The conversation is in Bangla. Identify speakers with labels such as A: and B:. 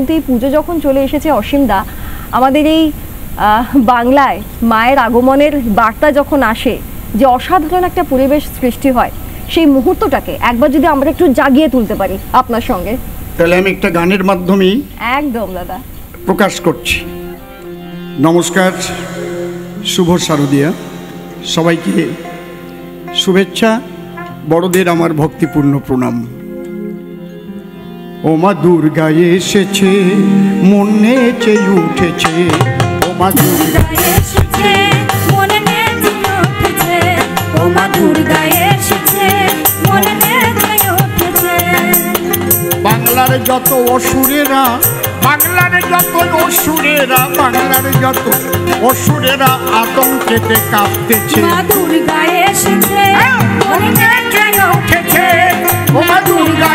A: কিন্তু এই পুজো যখন চলে এসেছে অসীমদা, আমাদের এই বাংলায় মায়ের আগমনের বার্তা যখন আসে, যে অসাধারণ একটা পরিবেশ সৃষ্টি হয়, সেই মুহূর্তটাকে একবার যদি আমরা একটু জাগিয়ে তুলতে পারি আপনার সঙ্গে,
B: তাহলে আমি একটা গানের মাধ্যমেই
A: একদম দাদা
B: প্রকাশ করছি। নমস্কার, শুভ শারদিয়া, সবাইকে শুভেচ্ছা, বড়দের আমার ভক্তিপূর্ণ প্রণাম। ও মা দুর্গা এসেছে, মন নেচে উঠেছে, ও মা দুর্গা
C: এসেছে, মনে নেচে উঠেছে, ও মা দুর্গা এসেছে, মনে নেচে উঠেছে।
B: বাংলার যত অসুরেরা, বাংলার যত অসুরেরা, বাংলার যত অসুরেরা আতঙ্কেতে কাঁপতেছে,
C: মা দুর্গা এসেছে, মনে নেচে উঠেছে,
B: ও মা দুর্গা